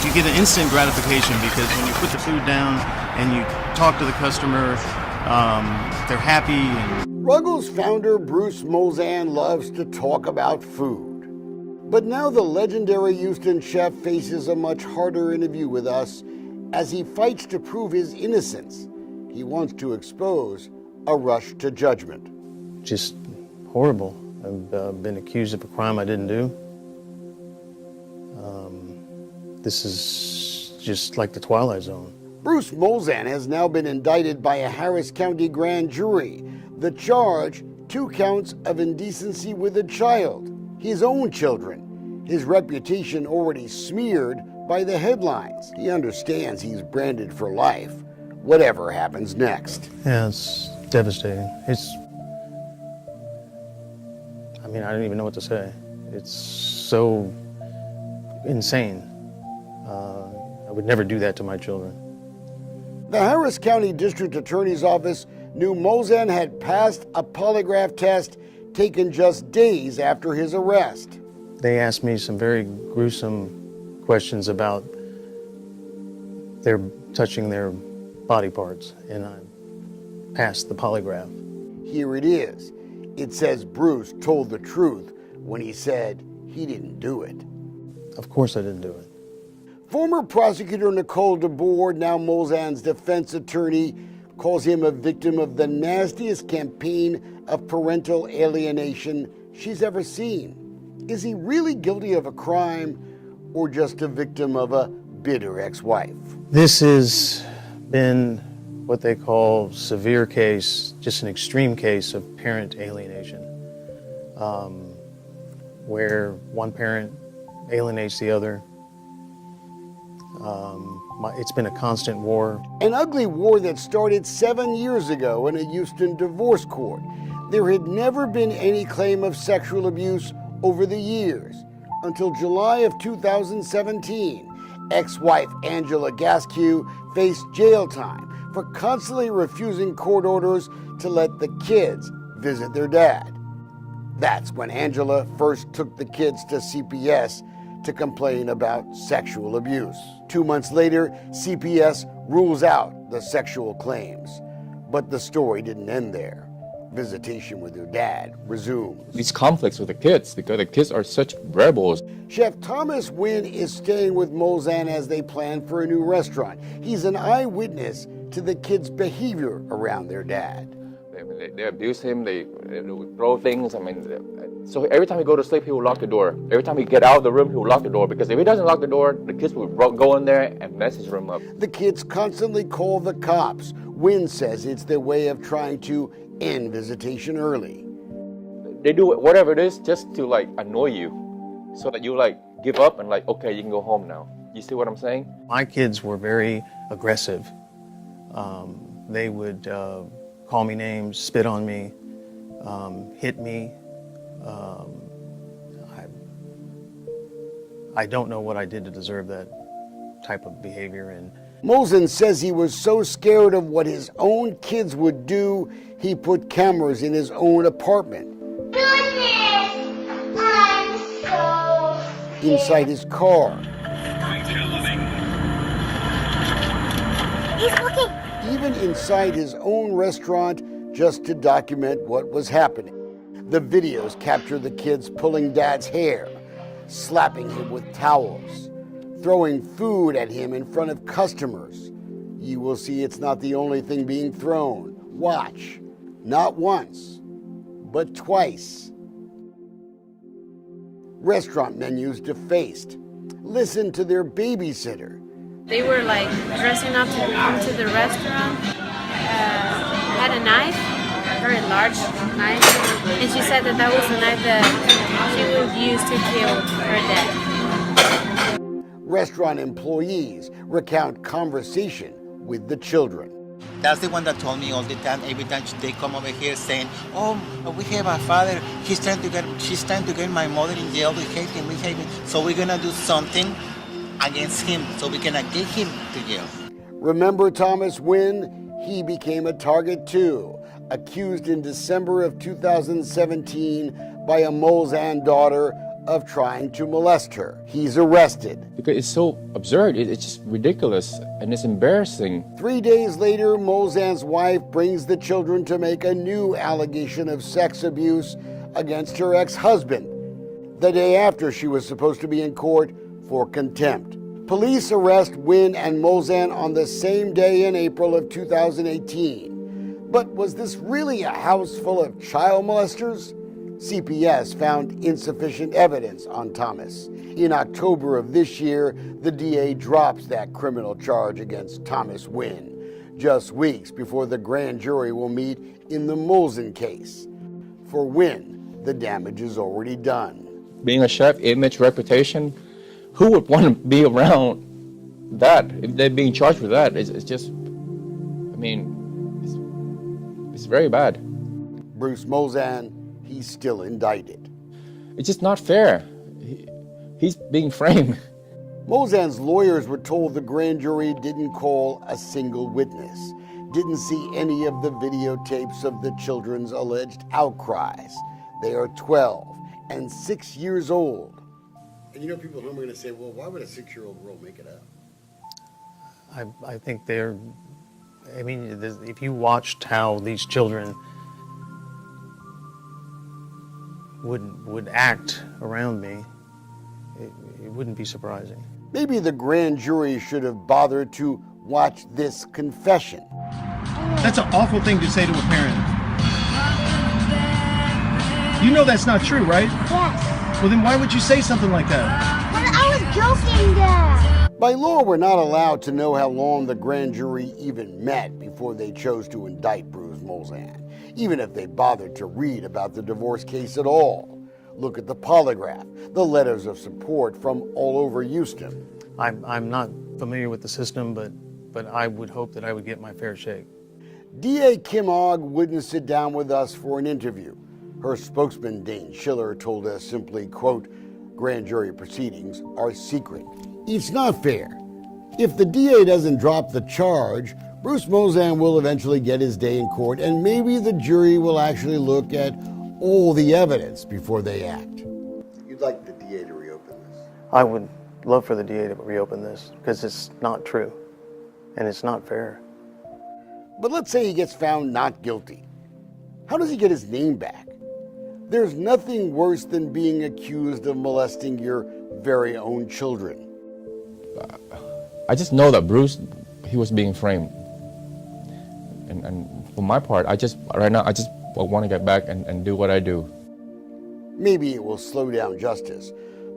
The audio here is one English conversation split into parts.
You get an instant gratification because when you put the food down and you talk to the customer, they're happy. Ruggles founder Bruce Molzan loves to talk about food. But now the legendary Houston chef faces a much harder interview with us as he fights to prove his innocence. He wants to expose a rush to judgment. Just horrible. I've been accused of a crime I didn't do. This is just like the Twilight Zone. Bruce Molzan has now been indicted by a Harris County grand jury. The charge, 2 counts of indecency with a child, his own children. His reputation already smeared by the headlines. He understands he's branded for life, whatever happens next. Yeah, it's devastating. I don't even know what to say. It's so insane. I would never do that to my children. The Harris County District Attorney's Office knew Molzan had passed a polygraph test taken just days after his arrest. They asked me some very gruesome questions about their touching their body parts, and I passed the polygraph. Here it is. It says Bruce told the truth when he said he didn't do it. Of course I didn't do it. Former prosecutor Nicole DeBoer, now Molzan's defense attorney, calls him a victim of the nastiest campaign of parental alienation she's ever seen. Is he really guilty of a crime or just a victim of a bitter ex-wife? This has been what they call severe case, just an extreme case of parent alienation, where one parent alienates the other. It's been a constant war. An ugly war that started 7 years ago in a Houston divorce court. There had never been any claim of sexual abuse over the years until July of 2017. Ex-wife Angela Gasque faced jail time for constantly refusing court orders to let the kids visit their dad. That's when Angela first took the kids to CPS to complain about sexual abuse. 2 months later, CPS rules out the sexual claims. But the story didn't end there. Visitation with her dad resumes. These conflicts with the kids, because the kids are such rebels. Chef Thomas Wynn is staying with Molzan as they plan for a new restaurant. He's an eyewitness to the kids' behavior around their dad. They abuse him, they throw things. So every time he go to sleep, he will lock the door. Every time he get out of the room, he will lock the door, because if he doesn't lock the door, the kids will go in there and mess his room up. The kids constantly call the cops. Wynn says it's their way of trying to end visitation early. They do whatever it is just to annoy you, so that you give up and okay, you can go home now. You see what I'm saying? My kids were very aggressive. They would call me names, spit on me, hit me. I don't know what I did to deserve that type of behavior. And Molzan says he was so scared of what his own kids would do, he put cameras in his own apartment. Goodness, I'm so scared. Inside his car. He's looking. Even inside his own restaurant, just to document what was happening. The videos capture the kids pulling Dad's hair, slapping him with towels, throwing food at him in front of customers. You will see it's not the only thing being thrown. Watch. Not once, but twice. Restaurant menus defaced. Listen to their babysitter. They were dressing up to come to the restaurant, had a knife, a very large knife, and she said that was the knife that she would use to kill her dad. Restaurant employees recount conversation with the children. That's the one that told me all the time, every time they come over here saying, oh, we have a father, she's trying to get my mother in jail, we hate him, so we're gonna do something against him, so we can get him to jail. Remember Thomas Wynn? He became a target too, accused in December of 2017 by a Molzan daughter of trying to molest her. He's arrested. Because it's so absurd, it's just ridiculous, and it's embarrassing. 3 days later, Molzan's wife brings the children to make a new allegation of sex abuse against her ex-husband, the day after she was supposed to be in court for contempt. Police arrest Wynn and Molzan on the same day in April of 2018. But was this really a house full of child molesters? CPS found insufficient evidence on Thomas. In October of this year, the DA drops that criminal charge against Thomas Wynn, just weeks before the grand jury will meet in the Molzan case. For Wynn, the damage is already done. Being a chef, image, reputation, who would want to be around that if they're being charged with that? It's just, I mean, it's very bad. Bruce Molzan, he's still indicted. It's just not fair. He's being framed. Molzan's lawyers were told the grand jury didn't call a single witness, didn't see any of the videotapes of the children's alleged outcries. They are 12 and 6 years old. And you know, people at home are going to say, well, why would a 6-year-old girl make it up? I think they're, I mean, if you watched how these children would act around me, it wouldn't be surprising. Maybe the grand jury should have bothered to watch this confession. That's an awful thing to say to a parent. You know that's not true, right? Yes. Well, then why would you say something like that? But I was joking, Dad. By law, we're not allowed to know how long the grand jury even met before they chose to indict Bruce Molzan, even if they bothered to read about the divorce case at all. Look at the polygraph, the letters of support from all over Houston. I'm not familiar with the system, but I would hope that I would get my fair shake. DA Kim Ogg wouldn't sit down with us for an interview. Her spokesman, Dane Schiller, told us simply, quote, grand jury proceedings are secret. It's not fair. If the DA doesn't drop the charge, Bruce Molzan will eventually get his day in court, and maybe the jury will actually look at all the evidence before they act. You'd like the DA to reopen this? I would love for the DA to reopen this because it's not true and it's not fair. But let's say he gets found not guilty. How does he get his name back? There's nothing worse than being accused of molesting your very own children. I just know that Bruce, he was being framed. And for my part, right now, I just want to get back and do what I do. Maybe it will slow down justice,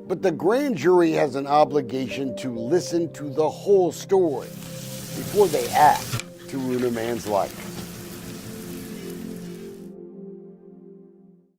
but the grand jury has an obligation to listen to the whole story before they act to ruin a man's life.